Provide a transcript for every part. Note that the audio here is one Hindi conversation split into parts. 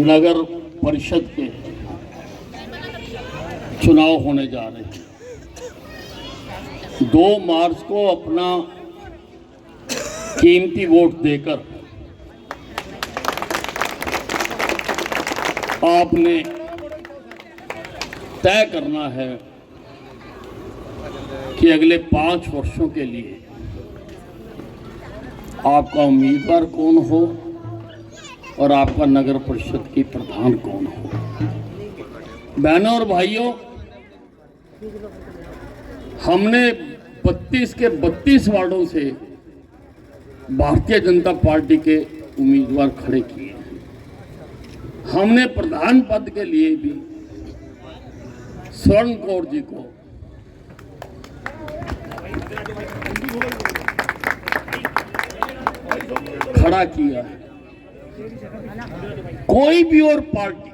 नगर परिषद के चुनाव होने जा रहे हैं। 2 मार्च को अपना कीमती वोट देकर आपने तय करना है कि अगले 5 वर्षों के लिए आपका उम्मीदवार कौन हो और आपका नगर परिषद की प्रधान कौन हो। बहनों और भाइयों, हमने 32 के 32 वार्डों से भारतीय जनता पार्टी के उम्मीदवार खड़े किए हैं। हमने प्रधान पद के लिए भी स्वर्ण कौर जी को खड़ा किया है। कोई भी और पार्टी,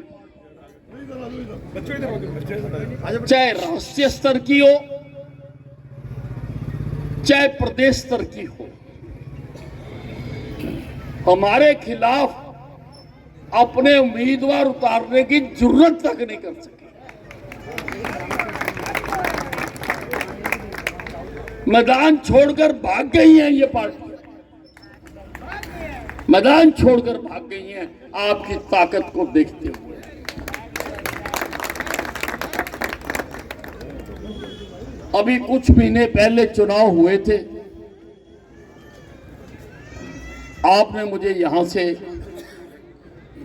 चाहे राष्ट्रीय स्तर की हो चाहे प्रदेश स्तर की हो, हमारे खिलाफ अपने उम्मीदवार उतारने की जरूरत तक नहीं कर सके। मैदान छोड़कर भाग गई हैं ये पार्टी, मैदान छोड़कर भाग गई हैं आपकी ताकत को देखते हुए। अभी कुछ महीने पहले चुनाव हुए थे, आपने मुझे यहां से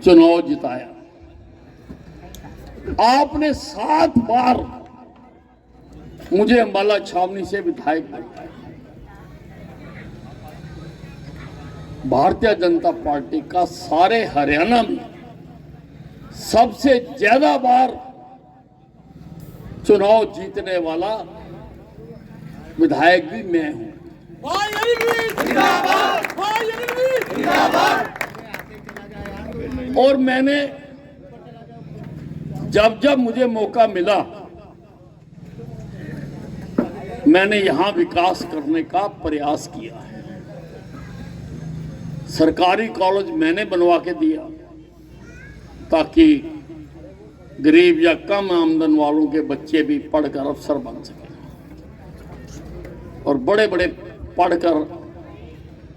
चुनाव जिताया। आपने 7 बार मुझे अंबाला छावनी से विधायक बनाया। भारतीय जनता पार्टी का सारे हरियाणा में सबसे ज्यादा बार चुनाव जीतने वाला विधायक भी मैं हूं। और मैंने जब जब मुझे मौका मिला, मैंने यहां विकास करने का प्रयास किया है। सरकारी कॉलेज मैंने बनवा के दिया ताकि गरीब या कम आमदन वालों के बच्चे भी पढ़कर अफसर बन सके और बड़े बड़े पढ़कर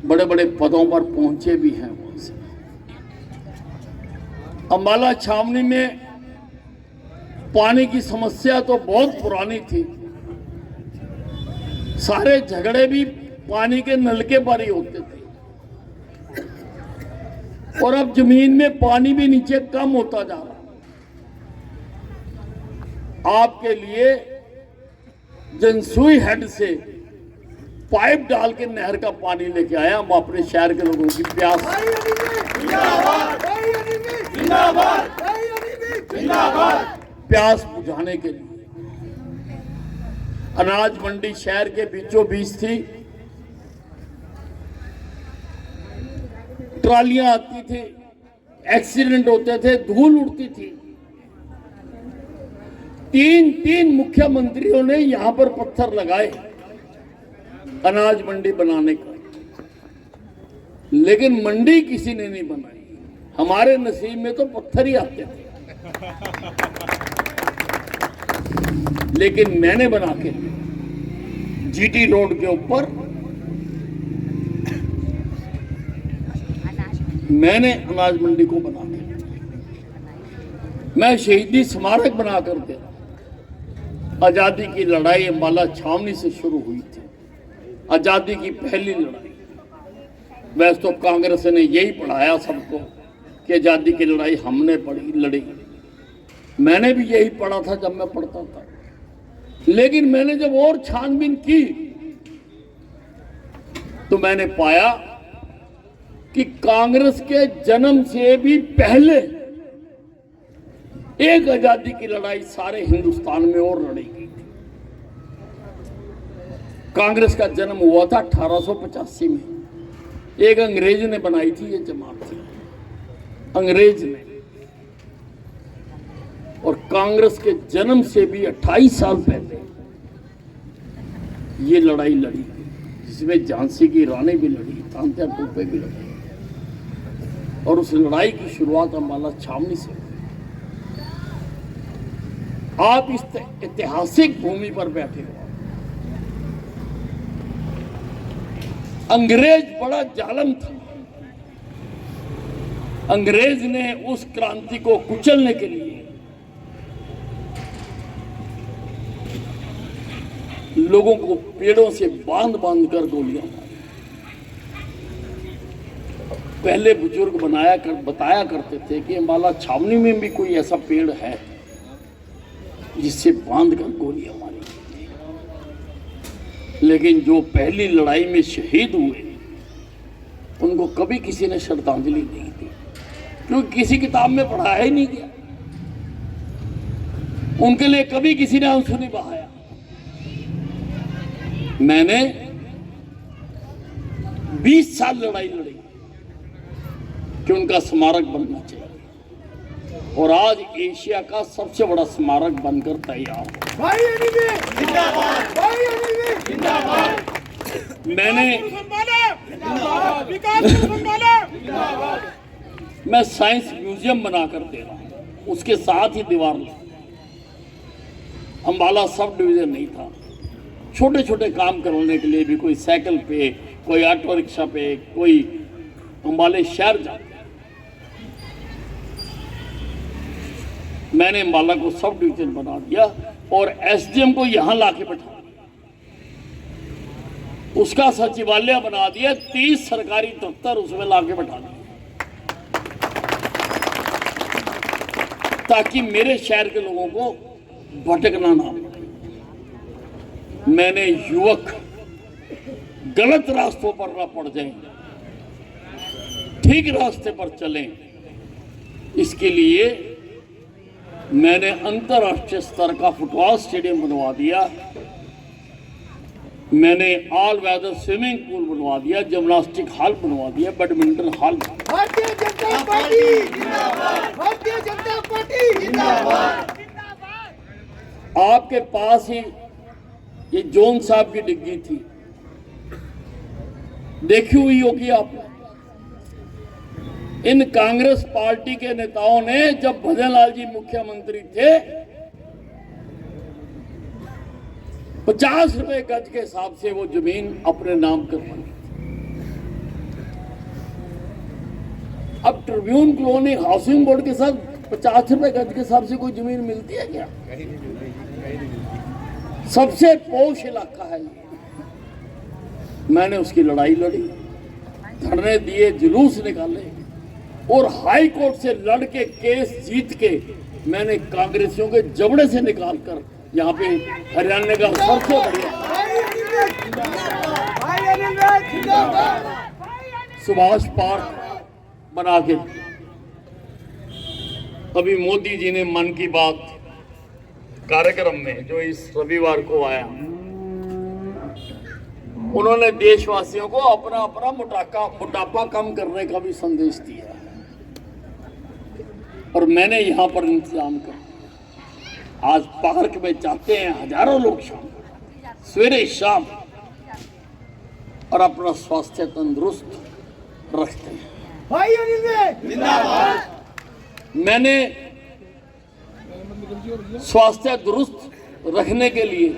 बड़े बड़े पदों पर पहुंचे भी हैं। वहां से अंबाला छावनी में पानी की समस्या तो बहुत पुरानी थी। सारे झगड़े भी पानी के नलके पर ही होते थे और अब जमीन में पानी भी नीचे कम होता जा रहा। आपके लिए जनसुई हेड से पाइप डाल के नहर का पानी लेके आया। हम अपने शहर के लोगों की प्यास बुझाने के लिए। अनाज मंडी शहर के बीचों बीच थी, ट्रालियां आती थी, एक्सीडेंट होते थे, धूल उड़ती थी। 3 मुख्यमंत्रियों ने यहां पर पत्थर लगाए अनाज मंडी बनाने का, लेकिन मंडी किसी ने नहीं बनाई। हमारे नसीब में तो पत्थर ही आते थे, लेकिन मैंने बना के जीटी रोड के ऊपर मैंने अनाज मंडी को बना के, मैं शहीदी स्मारक बनाकर दे। आजादी की लड़ाई अंबाला छावनी से शुरू हुई थी। आजादी की पहली लड़ाई। वैसे तो कांग्रेस ने यही पढ़ाया सबको कि आजादी की लड़ाई हमने लड़ी। मैंने भी यही पढ़ा था जब मैं पढ़ता था, लेकिन मैंने जब और छानबीन की तो मैंने पाया कि कांग्रेस के जन्म से भी पहले एक आजादी की लड़ाई सारे हिंदुस्तान में और लड़ी गई थी। कांग्रेस का जन्म हुआ था 1885 में। एक अंग्रेज ने बनाई थी ये जमात थी, अंग्रेज ने। और कांग्रेस के जन्म से भी 28 साल पहले ये लड़ाई लड़ी, जिसमें झांसी की रानी भी लड़ी, तांत्या टोपे भी लड़ी। और उस लड़ाई की शुरुआत अम्बाला छावनी से हुई। आप इस ऐतिहासिक भूमि पर बैठे हो। अंग्रेज बड़ा जालिम था। अंग्रेज ने उस क्रांति को कुचलने के लिए लोगों को पेड़ों से बांध बांध कर गोलियां मारी। पहले बुजुर्ग बताया करते थे कि अम्बाला छावनी में भी कोई ऐसा पेड़ है जिससे बांध कर गोलियां मारी गई थी। लेकिन जो पहली लड़ाई में शहीद हुए उनको कभी किसी ने श्रद्धांजलि नहीं दी, क्योंकि किसी किताब में पढ़ाया ही नहीं गया। उनके लिए कभी किसी ने आंसू नहीं बहाया। मैंने 20 साल लड़ाई लड़ी कि उनका स्मारक बनना चाहिए, और आज एशिया का सबसे बड़ा स्मारक बनकर तैयार हो। मैं साइंस म्यूजियम बनाकर दे रहा हूं, उसके साथ ही दीवार ला। अम्बाला सब डिवीजन नहीं था, छोटे छोटे काम करवाने के लिए भी कोई साइकिल पे, कोई ऑटो रिक्शा पे, कोई अम्बाले शहर जाते। मैंने अम्बाला को सब डिवीजन बना दिया और एसडीएम को यहां लाके बैठा दिया, उसका सचिवालय बना दिया, 30 सरकारी दफ्तर उसमें लाके बैठा दिया, ताकि मेरे शहर के लोगों को भटकना ना पड़े। मैंने युवक गलत रास्तों पर ना पड़ जाएं, ठीक रास्ते पर चलें, इसके लिए मैंने अंतरराष्ट्रीय स्तर का फुटबॉल स्टेडियम बनवा दिया। मैंने ऑल वेदर स्विमिंग पूल बनवा दिया, जिम्नास्टिक हॉल बनवा दिया, badminton hall. Bharatiya Janata party जिंदाबाद, भारतीय जनता पार्टी जिंदाबाद। आपके पास ही ये जोन साहब की डिग्गी थी, देखी हुई होगी आपने। इन कांग्रेस पार्टी के नेताओं ने, जब भजनलाल जी मुख्यमंत्री थे, 50 रुपए गज के हिसाब से वो जमीन अपने नाम करवाई। अब ट्रिब्यून कॉलोनी हाउसिंग बोर्ड के साथ 50 रुपए गज के हिसाब से कोई जमीन मिलती है क्या? सबसे पोश इलाका है ये। मैंने उसकी लड़ाई लड़ी, धरने दिए, जुलूस निकाले, और हाई कोर्ट से लड़ के केस जीत के मैंने कांग्रेसियों के जबड़े से निकालकर यहाँ पे हरियाणा का सबसे बढ़िया सुभाष पार्क बना के। अभी मोदी जी ने मन की बात कार्यक्रम में, जो इस रविवार को आया, उन्होंने देशवासियों को अपना अपना मोटापा कम करने का भी संदेश दिया, और मैंने यहां पर इंतजाम कर। आज पार्क में जाते हैं हजारों लोग, शाम सवेरे शाम, और अपना स्वास्थ्य तंदुरुस्त रखते हैं। मैंने स्वास्थ्य दुरुस्त रखने के लिए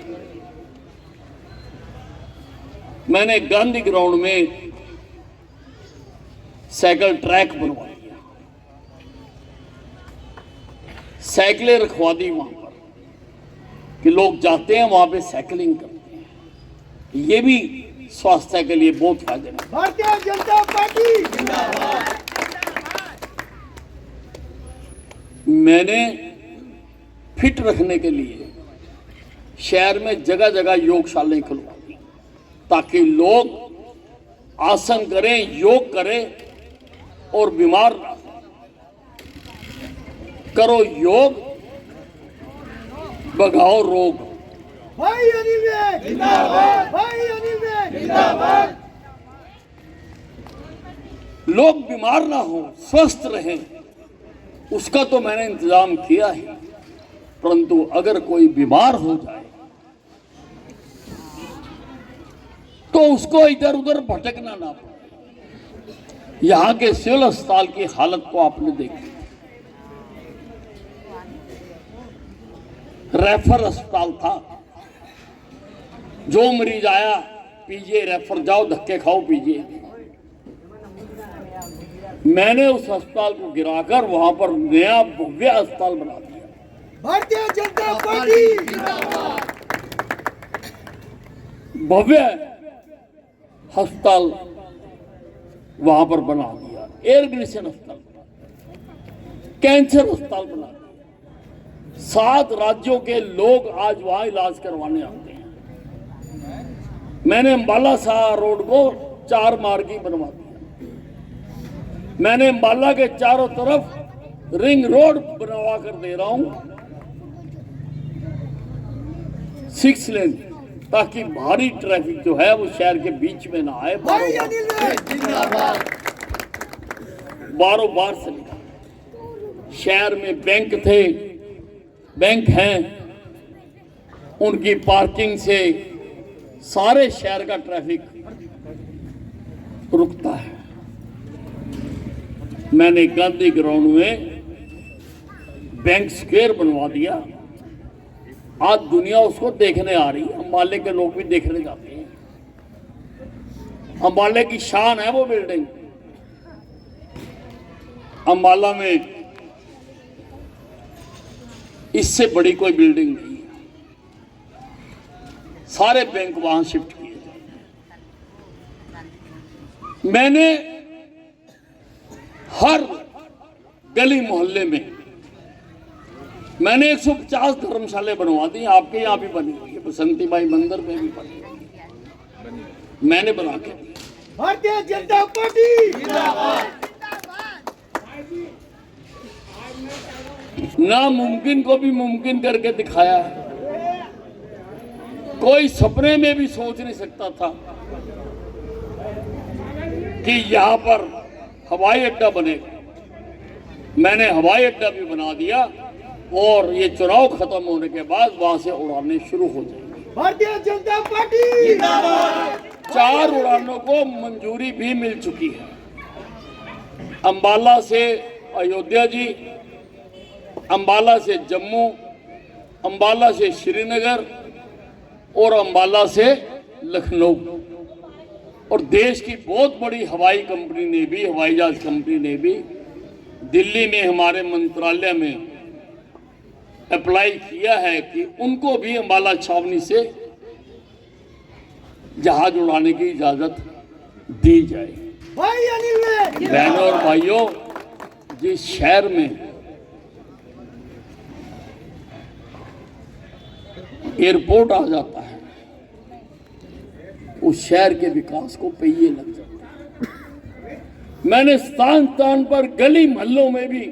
मैंने गांधी ग्राउंड में साइकिल ट्रैक बनवा दिया, साइकिलें रखवा दी वहां पर कि लोग जाते हैं वहां पे साइकिलिंग करते हैं। ये भी स्वास्थ्य के लिए बहुत फायदेमंद। भारतीय जनता पार्टी जिंदाबाद। मैंने फिट रखने के लिए शहर में जगह जगह योगशालाएं खुलवा दी, ताकि लोग आसन करें, योग करें और बीमार ना हो। करो योग, भगाओ रोग। भाई अनिल जिंदाबाद, भाई अनिल जिंदाबाद। लोग बीमार ना हो, स्वस्थ रहें, उसका तो मैंने इंतजाम किया है। परंतु अगर कोई बीमार हो जाए तो उसको इधर उधर भटकना ना पड़े। यहाँ के सिविल अस्पताल की हालत को आपने देखी, रेफर अस्पताल था, जो मरीज आया पीजिए रेफर, जाओ धक्के खाओ पीजिए। मैंने उस अस्पताल को गिराकर वहां पर नया भव्य अस्पताल बना दिया। भारतीय जनता पार्टी जिंदाबाद। भव्य अस्पताल वहां पर बना दिया, एयर कंडीशन अस्पताल बना दिया, कैंसर अस्पताल बना दिया। 7 राज्यों के लोग आज वहां इलाज करवाने आते हैं। मैंने अंबाला शाह रोड को 4 मार्गी बनवा दिया। मैंने अंबाला के चारों तरफ रिंग रोड बनवा कर दे रहा हूं, 6 लेन, ताकि भारी ट्रैफिक जो है वो शहर के बीच में ना आए। भाई अनिल भाई जिंदाबाद। बारों बार से शहर में बैंक थे, बैंक हैं, उनकी पार्किंग से सारे शहर का ट्रैफिक रुकता है। मैंने गांधी ग्राउंड में बैंक स्क्वायर बनवा दिया। आज दुनिया उसको देखने आ रही है, अंबाले के लोग भी देखने जाते हैं। अंबाले की शान है वो बिल्डिंग। अंबाला में इससे बड़ी कोई बिल्डिंग नहीं है। सारे बैंक वहां शिफ्ट किए जाए। मैंने हर गली मोहल्ले में मैंने 150 धर्मशाले बनवा दी। आपके यहाँ भी बनी हुई है, बसंती बाई मंदिर में भी बनी हुई है, मैंने बना के दी। भारतीय जनता पार्टी जिंदाबाद। नामुमकिन को भी मुमकिन करके दिखाया। कोई सपने में भी सोच नहीं सकता था कि यहां पर हवाई अड्डा बनेगा। मैंने हवाई अड्डा भी बना दिया और ये चुनाव खत्म होने के बाद वहां से उड़ानें शुरू हो जाएंगी। भारतीय जनता पार्टी जिंदाबाद। 4 उड़ानों को मंजूरी भी मिल चुकी है। अंबाला से अयोध्या जी, अंबाला से जम्मू, अंबाला से श्रीनगर और अंबाला से लखनऊ। और देश की बहुत बड़ी हवाई कंपनी ने भी, हवाई जहाज कंपनी ने भी दिल्ली में हमारे मंत्रालय में अप्लाई किया है कि उनको भी अंबाला छावनी से जहाज उड़ाने की इजाजत दी जाए। भाई अनिल भाई बहनों और भाइयों, जिस शहर में एयरपोर्ट आ जाता है उस शहर के विकास को पहिए लग जाते हैं। मैंने स्थान स्थान पर गली मोहल्लों में भी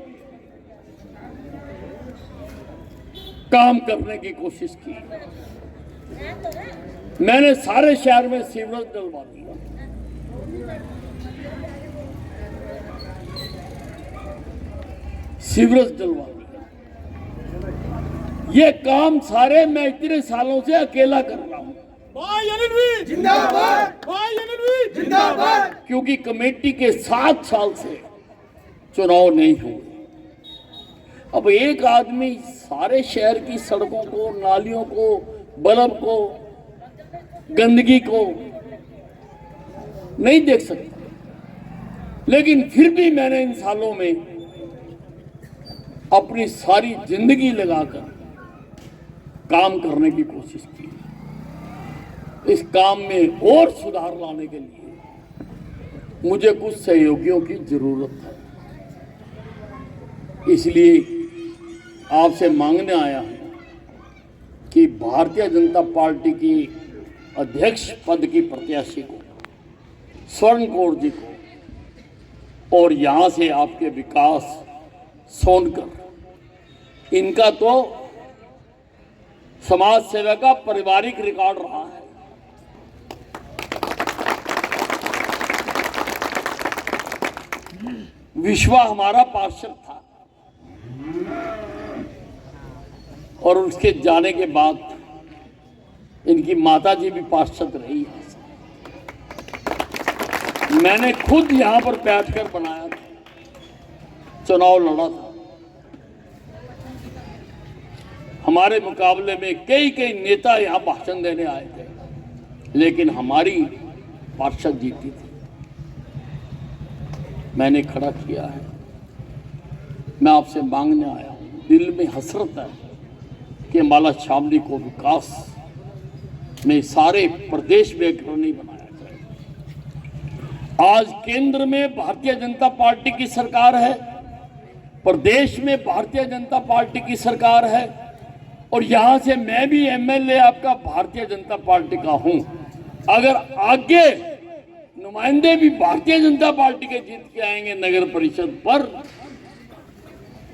काम करने की कोशिश की। मैंने सारे शहर में सीवरेज डलवा दिया। सीवरेज डलवा दिया। ये काम सारे मैं इतने सालों से अकेला कर रहा हूं। भाई अनिल भाई जिंदाबाद। भाई अनिल भाई जिंदाबाद। क्योंकि कमेटी के 7 साल से चुनाव नहीं हुए। अब एक आदमी सारे शहर की सड़कों को, नालियों को, बल्ब को, गंदगी को नहीं देख सकता। लेकिन फिर भी मैंने इन सालों में अपनी सारी जिंदगी लगाकर काम करने की कोशिश की। इस काम में और सुधार लाने के लिए मुझे कुछ सहयोगियों की जरूरत है। इसलिए आपसे मांगने आया हूं कि भारतीय जनता पार्टी की अध्यक्ष पद की प्रत्याशी को, स्वर्ण कौर जी को, और यहां से आपके विकास सोनकर, इनका तो समाज सेवा का पारिवारिक रिकॉर्ड रहा है। विश्वा हमारा पार्षद था और उसके जाने के बाद इनकी माताजी भी पार्षद रही है। मैंने खुद यहां पर बैठकर बनाया था, चुनाव लड़ा था। हमारे मुकाबले में कई कई नेता यहां भाषण देने आए थे, लेकिन हमारी पार्षद जीती थी। मैंने खड़ा किया है। मैं आपसे मांगने आया हूं, दिल में हसरत है कि अम्बाला छावनी को विकास में सारे प्रदेश में अग्रणी बनाया जाए। आज केंद्र में भारतीय जनता पार्टी की सरकार है, प्रदेश में भारतीय जनता पार्टी की सरकार है, और यहां से मैं भी एमएलए आपका भारतीय जनता पार्टी का हूं। अगर आगे नुमाइंदे भी भारतीय जनता पार्टी के जीत के आएंगे नगर परिषद पर,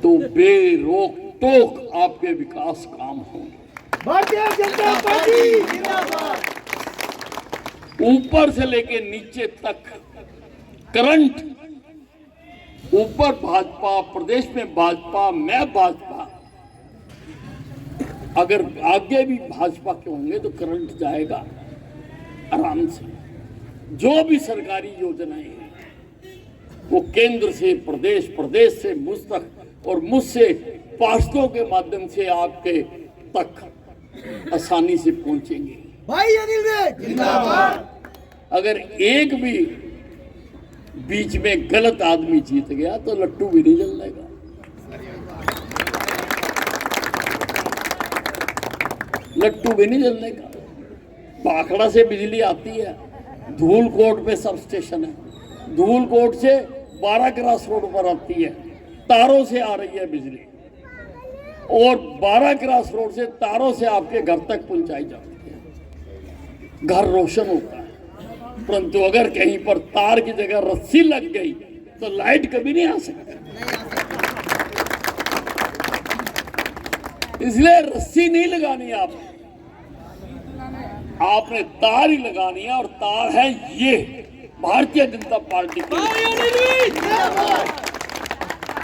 तो बेरोक टोक आपके विकास काम होंगे। भारतीय जनता पार्टी जिंदाबाद। ऊपर से लेके नीचे तक करंट, ऊपर भाजपा, प्रदेश में भाजपा, मैं भाजपा, अगर आगे भी भाजपा के होंगे तो करंट जाएगा आराम से। जो भी सरकारी योजनाएं हैं वो केंद्र से प्रदेश, प्रदेश से मुझ तक, और मुझसे पार्षदों के माध्यम से आपके तक आसानी से पहुंचेंगे। भाई अनिल रे जिंदाबाद। अगर एक भी बीच में गलत आदमी जीत गया तो लट्टू भी नहीं जलेगा। लट्टू भी नहीं जलने का। पाखड़ा से बिजली आती है, धूलकोट पे सब स्टेशन है, धूलकोट से 12 क्रॉस रोड पर आती है, तारों से आ रही है बिजली, और 12 क्रॉस रोड से तारों से आपके घर तक पहुंचाई जाती है। घर रोशन होता है। परंतु अगर कहीं पर तार की जगह रस्सी लग गई तो लाइट कभी नहीं आ सकती। इसलिए रस्सी नहीं लगानी आपने तार ही लगानी है, और तार है ये भारतीय जनता पार्टी की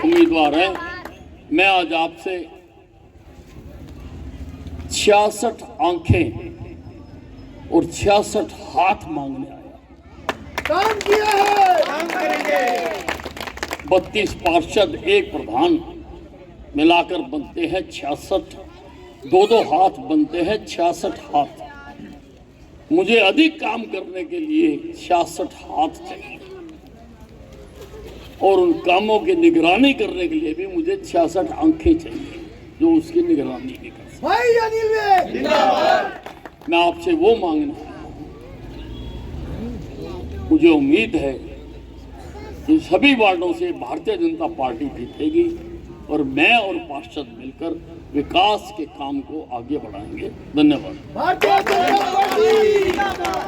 उम्मीदवार है। मैं आज आपसे 66 आंखें और 66 हाथ मांगने आया। काम किया है, काम करेंगे। 32 पार्षद, एक प्रधान मिलाकर बनते हैं 66, 2-2 हाथ बनते हैं 66 हाथ। मुझे अधिक काम करने के लिए 66 हाथ चाहिए, और उन कामों की निगरानी करने के लिए भी मुझे 66 आंखें चाहिए जो उसकी निगरानी भी कर सकें। भाई अनिल रे जिंदाबाद। मैं आपसे वो मांगना, मुझे उम्मीद है कि सभी वार्डों से भारतीय जनता पार्टी जीतेगी, और मैं और पार्षद मिलकर विकास के काम को आगे बढ़ाएंगे। धन्यवाद। भारतीय जनता पार्टी जिंदाबाद।